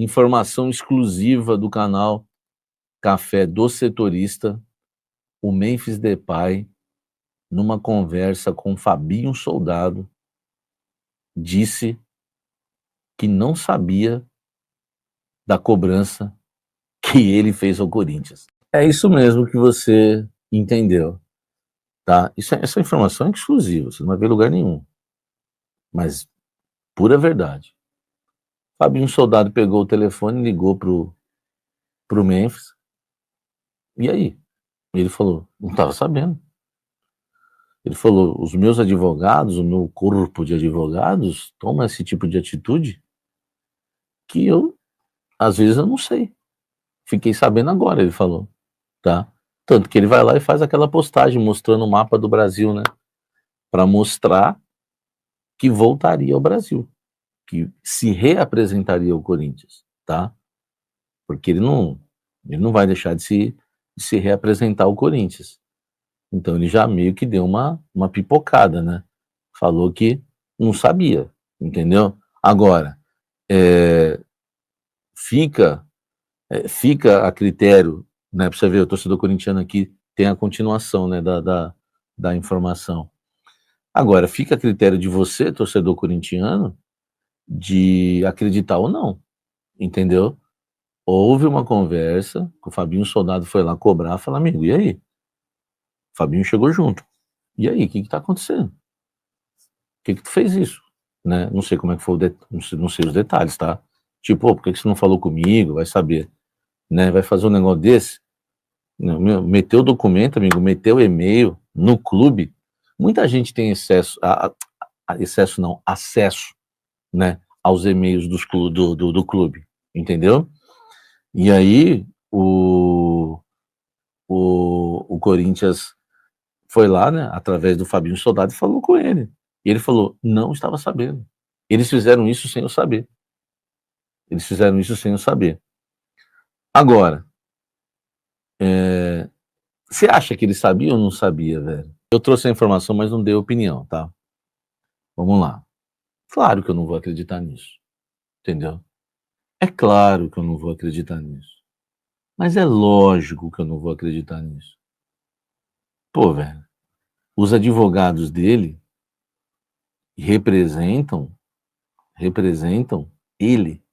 Informação exclusiva do canal Café do Setorista, o Memphis Depay, numa conversa com Fabinho Soldado, disse que não sabia da cobrança que ele fez ao Corinthians. É isso mesmo que você entendeu, tá? Essa informação é exclusiva, você não vai ver em lugar nenhum. Mas pura verdade. Fabinho Soldado pegou o telefone, ligou pro Memphis. E aí? Ele falou, não estava sabendo. Ele falou, os meus advogados, o meu corpo de advogados toma esse tipo de atitude que eu, às vezes, eu não sei. Fiquei sabendo agora, ele falou, tá? Tanto que ele vai lá e faz aquela postagem mostrando o mapa do Brasil, né? Para mostrar que voltaria ao Brasil, que se reapresentaria ao Corinthians, tá? Porque ele não vai deixar de se reapresentar ao Corinthians. Então ele já meio que deu uma pipocada, né? Falou que não sabia, entendeu? Agora, é, fica a critério, né? Para você ver, o torcedor corintiano aqui tem a continuação, né, da informação. Agora, fica a critério de você, torcedor corintiano, de acreditar ou não, entendeu? Houve uma conversa, o Fabinho Soldado foi lá cobrar, falar, amigo, e aí? O Fabinho chegou junto. E aí, o que está acontecendo? Por que tu fez isso? Né? Não sei como é que foi não sei os detalhes, tá? Tipo, por que você não falou comigo? Vai saber, né? Vai fazer um negócio desse? Não, meteu o documento, amigo, meteu o e-mail no clube. Muita gente tem excesso não, acesso, né, aos e-mails do clube, entendeu? E aí o Corinthians foi lá, né, através do Fabinho Soldado e falou com ele. E ele falou, não estava sabendo. Eles fizeram isso sem eu saber. Eles fizeram isso sem eu saber. Agora, você acha que ele sabia ou não sabia, velho? Eu trouxe a informação, mas não dei opinião, tá? Vamos lá. Claro que eu não vou acreditar nisso, entendeu? É claro que eu não vou acreditar nisso. Mas é lógico que eu não vou acreditar nisso. Pô, velho, os advogados dele representam ele.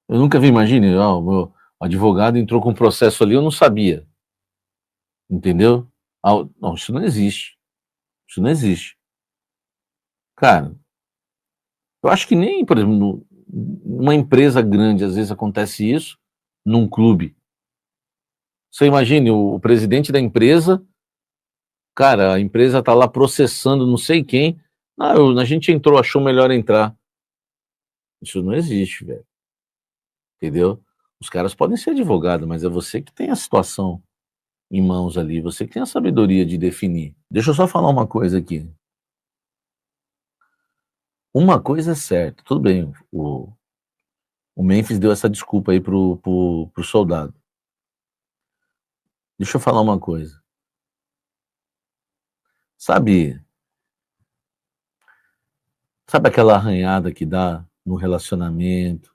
Eu nunca vi, imagine, ó, o meu advogado entrou com um processo ali, eu não sabia. Entendeu? Não, isso não existe. Isso não existe. Cara, eu acho que nem, por exemplo, numa empresa grande, às vezes acontece isso, num clube. Você imagine o presidente da empresa, cara, a empresa tá lá processando não sei quem. Ah, a gente entrou, achou melhor entrar. Isso não existe, velho. Entendeu? Os caras podem ser advogados, mas é você que tem a situação em mãos ali, você que tem a sabedoria de definir. Deixa eu só falar uma coisa aqui. Uma coisa é certa, tudo bem, o Memphis deu essa desculpa aí pro Soldado. Deixa eu falar uma coisa. Sabe aquela arranhada que dá no relacionamento?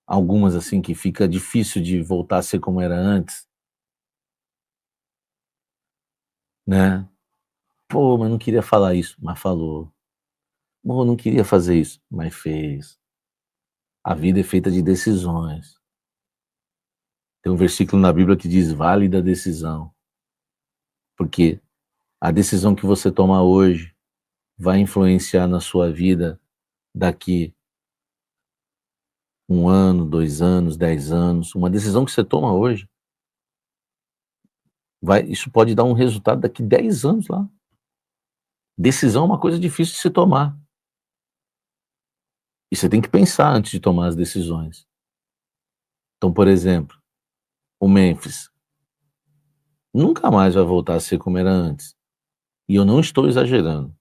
Algumas assim que fica difícil de voltar a ser como era antes, né? Pô, mas não queria falar isso, mas falou. Pô, não queria fazer isso, mas fez. A vida é feita de decisões. Tem um versículo na Bíblia que diz: válida decisão. Porque a decisão que você toma hoje vai influenciar na sua vida daqui 1 ano, 2 anos, 10 anos. Uma decisão que você toma hoje, isso pode dar um resultado daqui 10 anos lá. Decisão é uma coisa difícil de se tomar. E você tem que pensar antes de tomar as decisões. Então, por exemplo, o Memphis nunca mais vai voltar a ser como era antes. E eu não estou exagerando.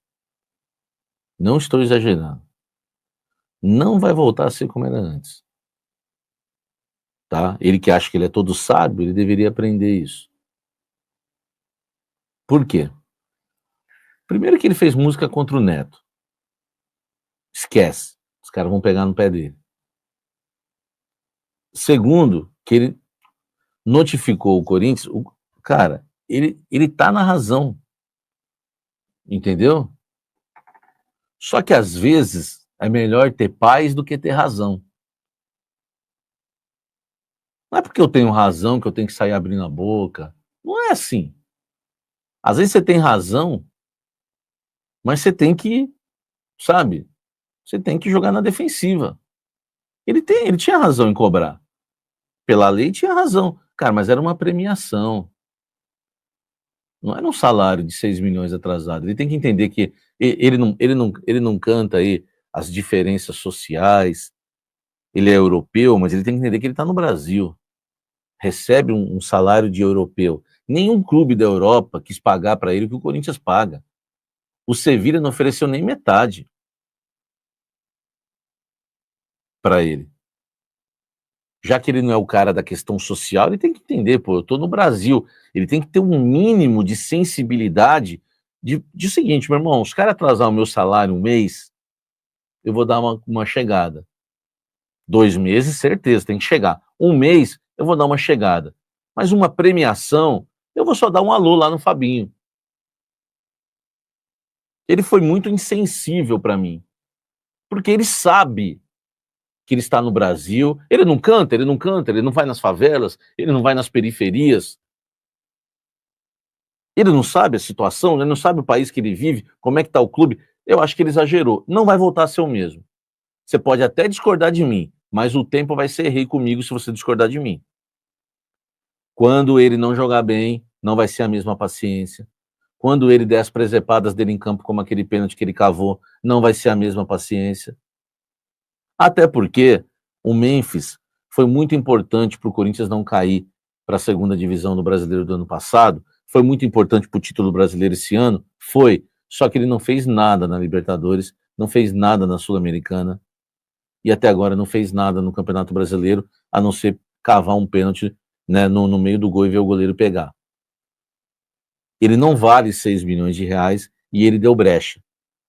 Não estou exagerando. Não vai voltar a ser como era antes. Tá? Ele que acha que ele é todo sábio, ele deveria aprender isso. Por quê? Primeiro que ele fez música contra o Neto. Esquece. Os caras vão pegar no pé dele. Segundo, que ele notificou o Corinthians, cara, ele tá na razão, entendeu? Só que às vezes é melhor ter paz do que ter razão. Não é porque eu tenho razão que eu tenho que sair abrindo a boca. Não é assim. Às vezes você tem razão, mas você tem que, sabe, você tem que jogar na defensiva. Ele tinha razão em cobrar. Pela lei tinha razão. Cara, mas era uma premiação. Não era um salário de 6 milhões atrasado. Ele tem que entender que ele não canta aí as diferenças sociais. Ele é europeu, mas ele tem que entender que ele está no Brasil. Recebe um salário de europeu. Nenhum clube da Europa quis pagar para ele o que o Corinthians paga. O Sevilla não ofereceu nem metade para ele. Já que ele não é o cara da questão social, ele tem que entender, pô, eu estou no Brasil. Ele tem que ter um mínimo de sensibilidade de seguinte, meu irmão, os caras atrasar o meu salário um mês, eu vou dar uma chegada. 2 meses, certeza, tem que chegar. Um mês, eu vou dar uma chegada. Mas uma premiação, eu vou só dar um alô lá no Fabinho. Ele foi muito insensível para mim, porque ele sabe que ele está no Brasil, ele não canta, ele não vai nas favelas, ele não vai nas periferias. Ele não sabe a situação, ele não sabe o país que ele vive, como é que está o clube. Eu acho que ele exagerou. Não vai voltar a ser o mesmo. Você pode até discordar de mim, mas o tempo vai ser rei comigo se você discordar de mim. Quando ele não jogar bem, não vai ser a mesma paciência. Quando ele der as presepadas dele em campo, como aquele pênalti que ele cavou, não vai ser a mesma paciência. Até porque o Memphis foi muito importante para o Corinthians não cair para a segunda divisão do Brasileiro do ano passado, foi muito importante para o título brasileiro esse ano, foi, só que ele não fez nada na Libertadores, não fez nada na Sul-Americana, e até agora não fez nada no Campeonato Brasileiro, a não ser cavar um pênalti, né, no meio do gol e ver o goleiro pegar. Ele não vale 6 milhões de reais e ele deu brecha.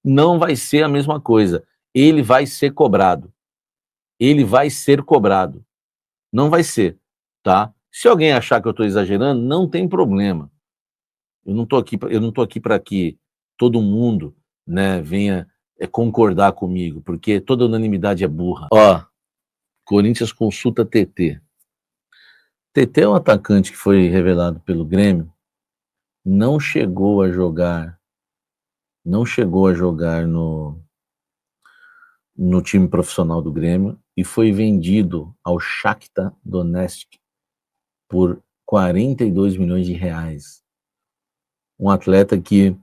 Não vai ser a mesma coisa. Ele vai ser cobrado. Ele vai ser cobrado. Não vai ser, tá? Se alguém achar que eu estou exagerando, não tem problema. Eu não estou aqui para que todo mundo, né, venha concordar comigo, porque toda unanimidade é burra. Ó, Corinthians consulta TT. TT é um atacante que foi revelado pelo Grêmio, não chegou a jogar no time profissional do Grêmio e foi vendido ao Shakhtar Donetsk por 42 milhões de reais. Um atleta que,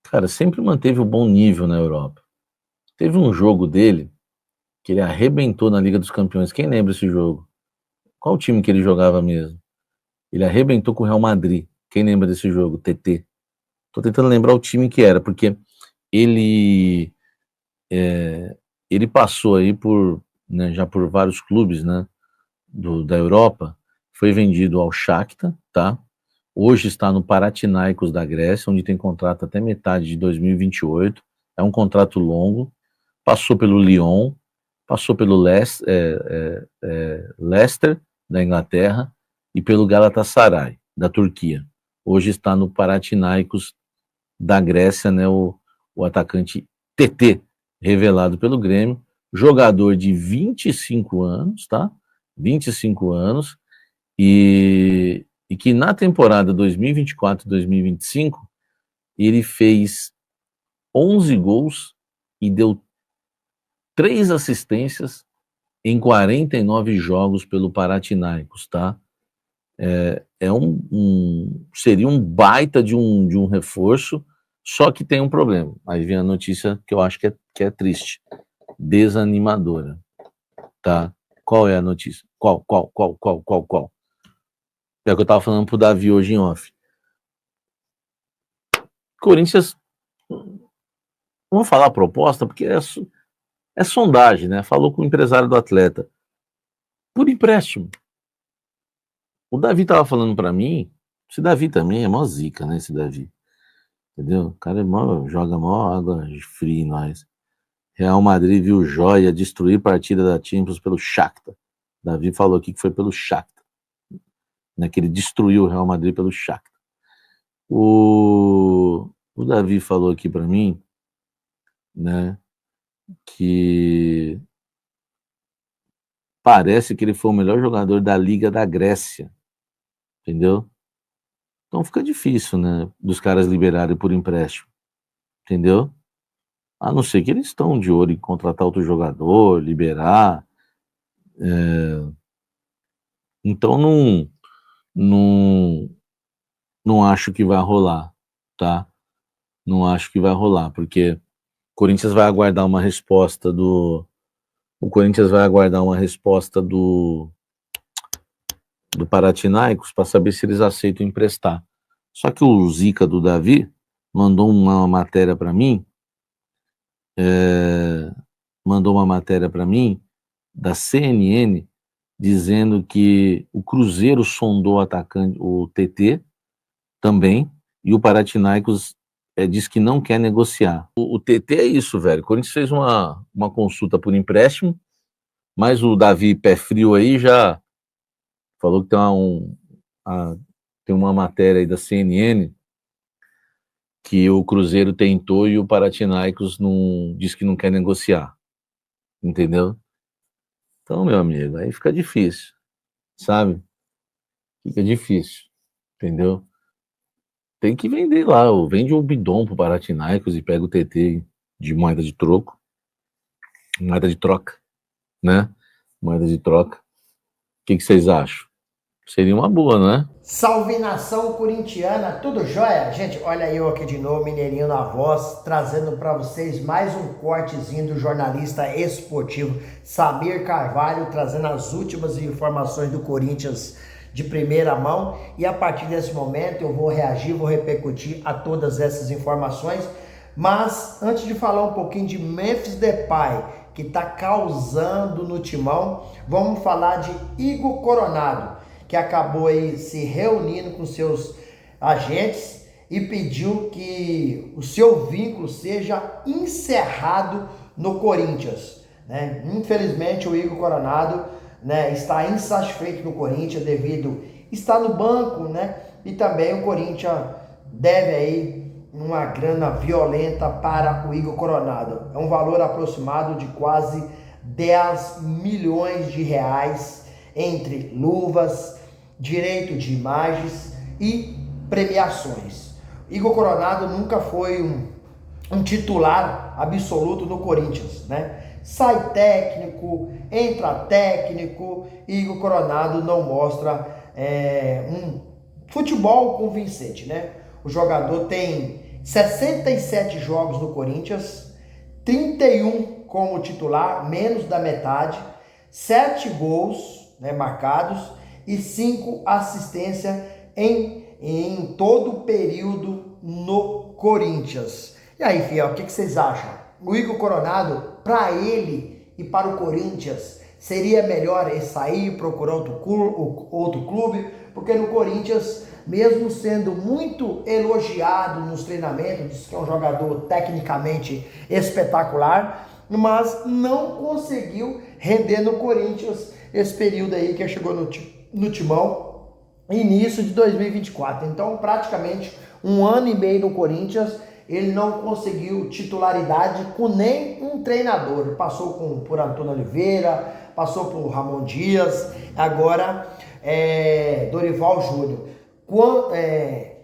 cara, sempre manteve um bom nível na Europa. Teve um jogo dele que ele arrebentou na Liga dos Campeões. Quem lembra esse jogo? Qual time que ele jogava mesmo? Ele arrebentou com o Real Madrid. Quem lembra desse jogo? TT. Tô tentando lembrar o time que era, porque ele ele passou aí por, né, já por vários clubes, né, da Europa, foi vendido ao Shakhtar, tá? Hoje está no Panathinaikos da Grécia, onde tem contrato até metade de 2028. É um contrato longo. Passou pelo Lyon, passou pelo Leicester da Inglaterra e pelo Galatasaray da Turquia. Hoje está no Panathinaikos da Grécia, né, o atacante TT, revelado pelo Grêmio, jogador de 25 anos, tá? 25 anos, e que na temporada 2024-2025 ele fez 11 gols e deu 3 assistências em 49 jogos pelo Panathinaikos, tá? Seria um baita de um reforço, só que tem um problema. Aí vem a notícia que eu acho que é triste, desanimadora, tá? Qual é a notícia? Qual? É o que eu tava falando pro Davi hoje em off. Corinthians, vamos falar a proposta, porque é sondagem, né? Falou com o empresário do atleta. Por empréstimo. O Davi tava falando para mim, esse Davi também é mó zica, né? Esse Davi. Entendeu? O cara joga mó água fria em nós. Real Madrid viu joia destruir partida da Champions pelo Shakhtar. Davi falou aqui que foi pelo Shakhtar, né, que ele destruiu o Real Madrid pelo Shakhtar. O Davi falou aqui para mim, né, que parece que ele foi o melhor jogador da Liga da Grécia, entendeu? Então fica difícil, né, dos caras liberarem por empréstimo, entendeu? A não ser que eles estão de olho em contratar outro jogador, liberar. Então não, não acho que vai rolar, tá? Não acho que vai rolar, porque o Corinthians vai aguardar uma resposta do Panathinaikos para saber se eles aceitam emprestar. Só que o Zica do Davi mandou uma matéria para mim, da CNN, dizendo que o Cruzeiro sondou o atacante, o TT, também, e o Panathinaikos diz que não quer negociar. O TT é isso, velho. O Corinthians fez uma consulta por empréstimo, mas o Davi Pé Frio aí já falou que tem uma matéria aí da CNN que o Cruzeiro tentou e o Panathinaikos diz que não quer negociar, entendeu? Então, meu amigo, aí fica difícil, sabe? Fica difícil, entendeu? Tem que vender lá, vende o bidon pro Panathinaikos e pega o TT de moeda de troca, né? Moeda de troca. O que vocês acham? Seria uma boa, não é? Salve nação corintiana, tudo jóia? Gente, olha eu aqui de novo, Mineirinho na voz, trazendo para vocês mais um cortezinho do jornalista esportivo Samir Carvalho, trazendo as últimas informações do Corinthians de primeira mão. E a partir desse momento eu vou reagir, vou repercutir a todas essas informações. Mas antes de falar um pouquinho de Memphis Depay, que está causando no timão, vamos falar de Igor Coronado, que acabou aí se reunindo com seus agentes e pediu que o seu vínculo seja encerrado no Corinthians, né? Infelizmente o Igor Coronado, né, está insatisfeito no Corinthians devido estar no banco, né? E também o Corinthians deve aí uma grana violenta para o Igor Coronado. É um valor aproximado de quase 10 milhões de reais entre luvas, direito de imagens e premiações. Igor Coronado nunca foi um titular absoluto no Corinthians, né? Sai técnico, entra técnico, Igor Coronado não mostra um futebol convincente, né? O jogador tem 67 jogos no Corinthians, 31 como titular, menos da metade, 7 gols, né, marcados e 5 assistências em todo o período no Corinthians. E aí, fiel, o que vocês acham? O Igor Coronado, para ele e para o Corinthians, seria melhor ele sair, procurar outro clube, porque no Corinthians, mesmo sendo muito elogiado nos treinamentos, diz que é um jogador tecnicamente espetacular, mas não conseguiu render no Corinthians esse período aí que chegou no timão, início de 2024. Então, praticamente um ano e meio no Corinthians, ele não conseguiu titularidade com nem um treinador. Passou por Antônio Oliveira, passou por Ramon Dias, agora Dorival Júnior.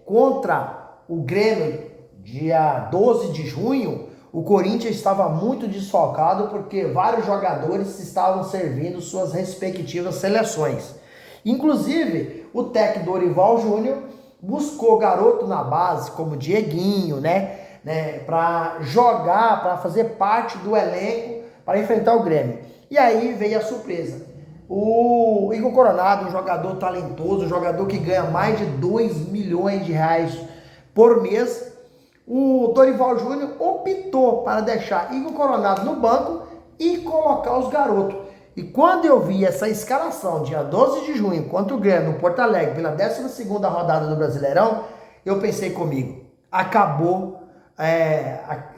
Contra o Grêmio, dia 12 de junho, o Corinthians estava muito desfalcado porque vários jogadores estavam servindo suas respectivas seleções. Inclusive, o técnico Dorival Júnior buscou garoto na base, como Dieguinho, né, para jogar, para fazer parte do elenco, para enfrentar o Grêmio. E aí veio a surpresa. O Igor Coronado, um jogador talentoso, um jogador que ganha mais de 2 milhões de reais por mês, o Dorival Júnior optou para deixar Igor Coronado no banco e colocar os garotos. E quando eu vi essa escalação, dia 12 de junho, contra o Grêmio, no Porto Alegre, pela 12ª rodada do Brasileirão, eu pensei comigo, acabou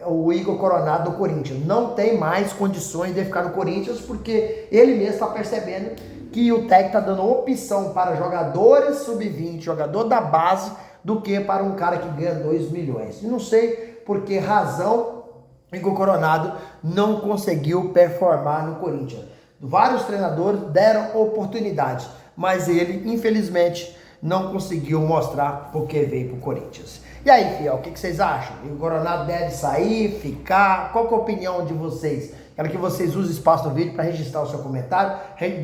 o Igor Coronado do Corinthians. Não tem mais condições de ficar no Corinthians, porque ele mesmo está percebendo que o técnico está dando opção para jogadores sub-20, jogador da base, do que para um cara que ganha 2 milhões. E não sei por que razão Igor Coronado não conseguiu performar no Corinthians. Vários treinadores deram oportunidade, mas ele, infelizmente, não conseguiu mostrar porque veio para o Corinthians. E aí, fiel, o que vocês acham? O Coronado deve sair, ficar? Qual que é a opinião de vocês? Quero que vocês usem o espaço do vídeo para registrar o seu comentário,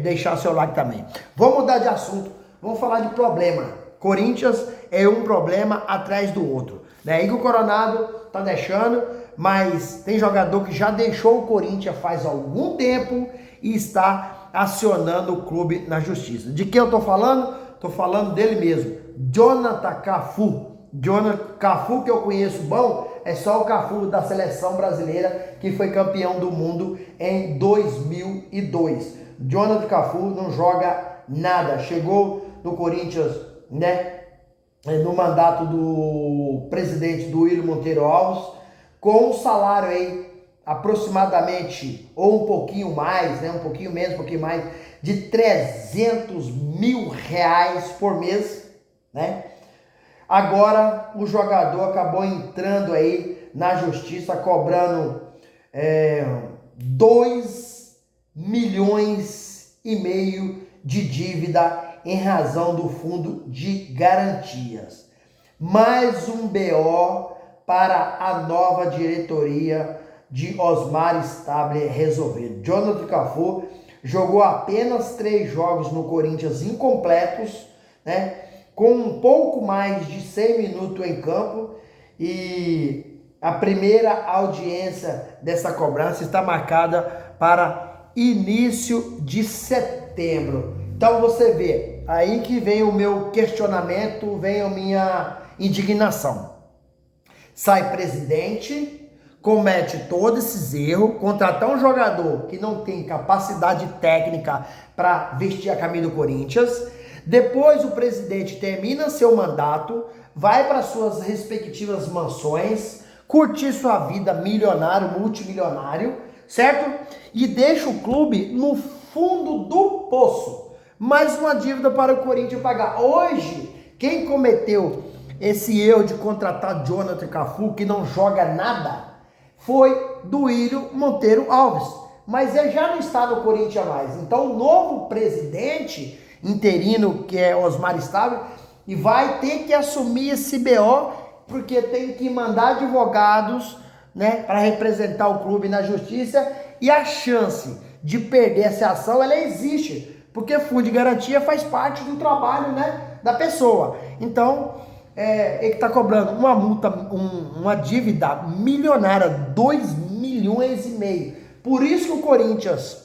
deixar o seu like também. Vamos mudar de assunto, vamos falar de problema. Corinthians é um problema atrás do outro, né? Igor Coronado tá deixando, mas tem jogador que já deixou o Corinthians faz algum tempo e está acionando o clube na justiça. De quem eu tô falando? Tô falando dele mesmo, Jonathan Cafu. Jonathan Cafu, que eu conheço bom, é só o Cafu da seleção brasileira que foi campeão do mundo em 2002. Jonathan Cafu não joga nada. Chegou no Corinthians, né, no mandato do presidente do Willian Monteiro Alves, com um salário aí aproximadamente, ou um pouquinho mais, né, um pouquinho menos, um pouquinho mais, de 300 mil reais por mês, né? Agora o jogador acabou entrando aí na justiça, cobrando 2 milhões e meio de dívida em razão do fundo de garantias. Mais um BO para a nova diretoria de Osmar Stabile resolver. Jonathan Cafu jogou apenas 3 jogos no Corinthians incompletos, né? Com um pouco mais de 100 minutos em campo, e a primeira audiência dessa cobrança está marcada para início de setembro. Então você vê, aí que vem o meu questionamento, vem a minha indignação. Sai presidente, comete todos esses erros, contratar um jogador que não tem capacidade técnica para vestir a camisa do Corinthians. Depois o presidente termina seu mandato, vai para suas respectivas mansões, curtir sua vida milionário, multimilionário, certo? E deixa o clube no fundo do poço. Mais uma dívida para o Corinthians pagar. Hoje, quem cometeu esse erro de contratar Jonathan Cafu, que não joga nada, foi do Willian Monteiro Alves. Mas ele já não está no Corinthians mais. Então o novo presidente interino, que é Osmar Stabile, e vai ter que assumir esse BO, porque tem que mandar advogados, né, para representar o clube na justiça, e a chance de perder essa ação, ela existe, porque fundo de garantia faz parte do trabalho, né, da pessoa. Então, ele está cobrando uma multa, uma dívida milionária, 2 milhões e meio. Por isso que o Corinthians,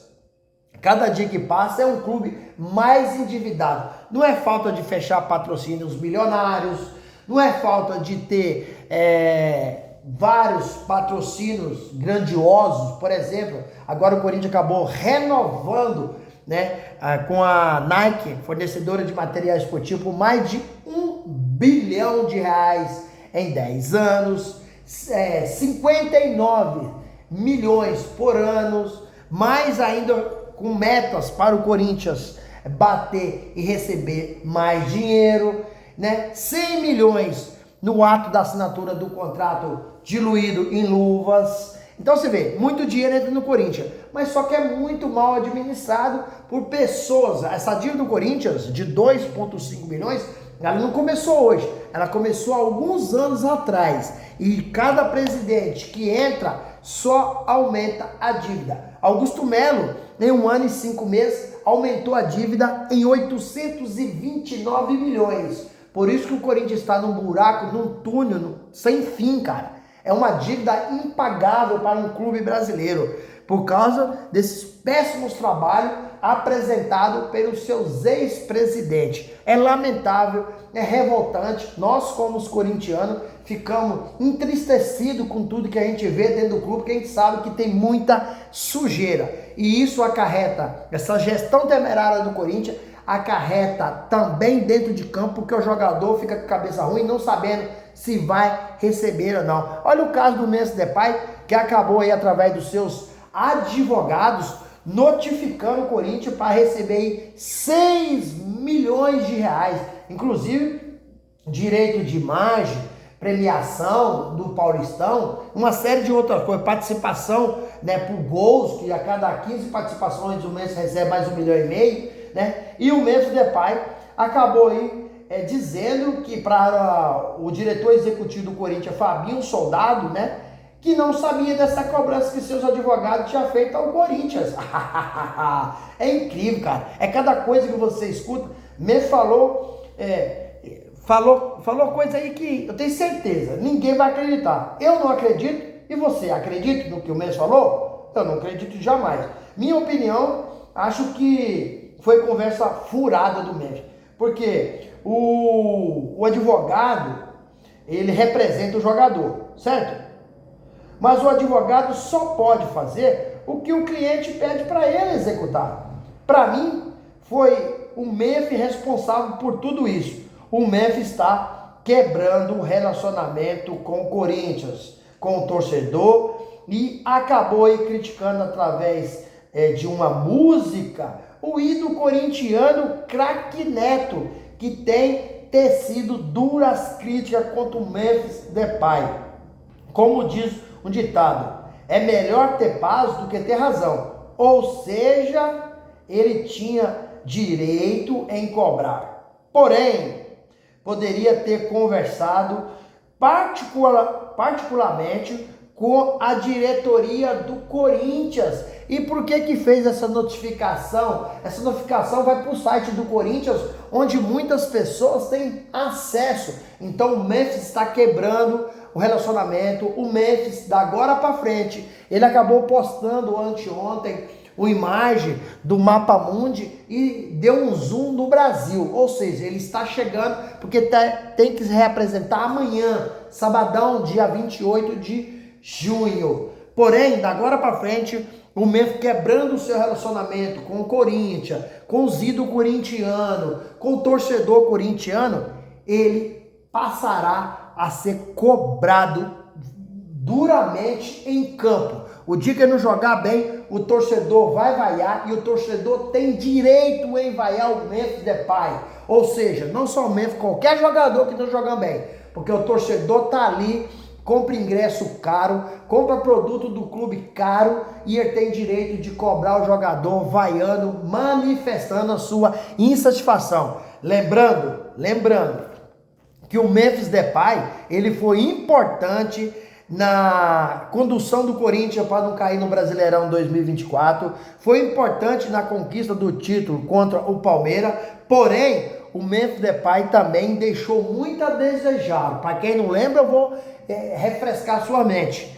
cada dia que passa, é um clube mais endividado. Não é falta de fechar patrocínios milionários, não é falta de ter vários patrocínios grandiosos. Por exemplo, agora o Corinthians acabou renovando, né, com a Nike, fornecedora de material esportivo, por mais de 1 bilhão de reais em 10 anos, 59 milhões por ano, mais ainda com metas para o Corinthians bater e receber mais dinheiro, né? 100 milhões no ato da assinatura do contrato diluído em luvas. Então você vê, muito dinheiro entra no Corinthians, mas só que é muito mal administrado por pessoas. Essa dívida do Corinthians de 2,5 milhões, ela não começou hoje, ela começou há alguns anos atrás. E cada presidente que entra só aumenta a dívida. Augusto Melo, em 1 ano e 5 meses, aumentou a dívida em 829 milhões. Por isso que o Corinthians está num buraco, num túnel sem fim, cara. É uma dívida impagável para um clube brasileiro, por causa desses péssimos trabalhos apresentados pelos seus ex-presidentes. É lamentável, é revoltante. Nós, como os corintianos, ficamos entristecidos com tudo que a gente vê dentro do clube, porque a gente sabe que tem muita sujeira. E isso acarreta, essa gestão temerária do Corinthians, acarreta também dentro de campo, porque o jogador fica com a cabeça ruim, não sabendo se vai receber ou não. Olha o caso do Memphis Depay, que acabou aí através dos seus advogados notificando o Corinthians para receber aí 6 milhões de reais, inclusive direito de imagem, premiação do Paulistão, uma série de outras coisas, participação, né, por gols, que a cada 15 participações o Memphis recebe mais 1,5 milhão, né? E o Memphis Depay acabou aí dizendo que para o diretor executivo do Corinthians, Fabinho Soldado, né, que não sabia dessa cobrança que seus advogados tinham feito ao Corinthians. É incrível, cara. É cada coisa que você escuta. Memphis falou coisa aí que eu tenho certeza, ninguém vai acreditar. Eu não acredito, e você acredita no que o Memphis falou? Eu não acredito jamais. Minha opinião, acho que foi conversa furada do Memphis, porque o advogado, ele representa o jogador, certo? Mas o advogado só pode fazer o que o cliente pede para ele executar. Para mim, foi o Memphis responsável por tudo isso. O Memphis está quebrando o relacionamento com o Corinthians, com o torcedor, e acabou aí criticando através de uma música o ídolo corintiano Craque Neto, que tem tecido duras críticas contra o Memphis Depay. Como diz um ditado, é melhor ter paz do que ter razão. Ou seja, ele tinha direito em cobrar. Porém, poderia ter conversado particularmente com a diretoria do Corinthians. E por que fez essa notificação? Essa notificação vai para o site do Corinthians, onde muitas pessoas têm acesso. Então o Memphis está quebrando o relacionamento. O Memphis, da agora para frente, ele acabou postando anteontem uma imagem do Mapa Mundi e deu um zoom no Brasil. Ou seja, ele está chegando, porque tem que se reapresentar amanhã, sabadão, dia 28 de junho. Porém, da agora para frente, o Memphis quebrando o seu relacionamento com o Corinthians, com os ídolos corintianos, com o torcedor corintiano, ele passará a ser cobrado duramente em campo. O dia que ele não jogar bem, o torcedor vai vaiar, e o torcedor tem direito em vaiar o Memphis Depay. Ou seja, não só o Memphis, qualquer jogador que não joga bem, porque o torcedor tá ali, compra ingresso caro, compra produto do clube caro, e ele tem direito de cobrar o jogador vaiando, manifestando a sua insatisfação. Lembrando que o Memphis Depay, ele foi importante na condução do Corinthians para não cair no Brasileirão 2024, foi importante na conquista do título contra o Palmeiras, porém, o Memphis Depay também deixou muito a desejar. Para quem não lembra, eu vou refrescar sua mente.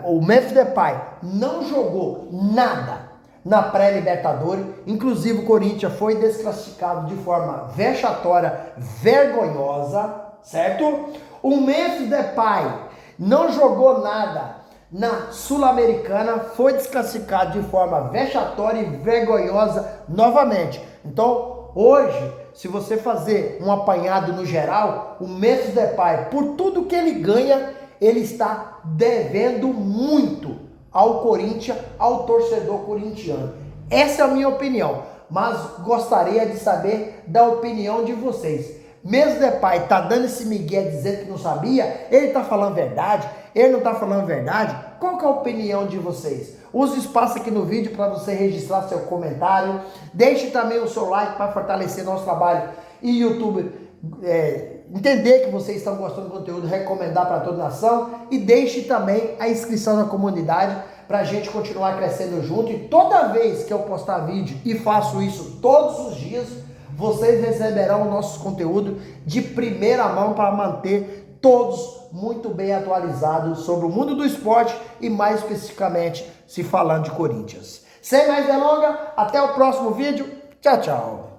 O Memphis Depay não jogou nada na pré-Libertadores, inclusive o Corinthians foi desclassificado de forma vexatória, vergonhosa, certo? O Memphis Depay não jogou nada na Sul-Americana, foi desclassificado de forma vexatória e vergonhosa novamente. Então, hoje, se você fazer um apanhado no geral, o Memphis Depay, por tudo que ele ganha, ele está devendo muito ao Corinthians, ao torcedor corintiano. Essa é a minha opinião, mas gostaria de saber da opinião de vocês. Memphis Depay tá dando esse migué dizendo que não sabia, ele tá falando verdade, ele não tá falando verdade? Qual que é a opinião de vocês? Use o espaço aqui no vídeo para você registrar seu comentário, deixe também o seu like para fortalecer nosso trabalho e YouTube entender que vocês estão gostando do conteúdo, recomendar para toda a nação, e deixe também a inscrição na comunidade para a gente continuar crescendo junto. E toda vez que eu postar vídeo, e faço isso todos os dias, vocês receberão o nosso conteúdo de primeira mão para manter todos muito bem atualizados sobre o mundo do esporte e mais especificamente se falando de Corinthians. Sem mais delongas, até o próximo vídeo. Tchau, tchau.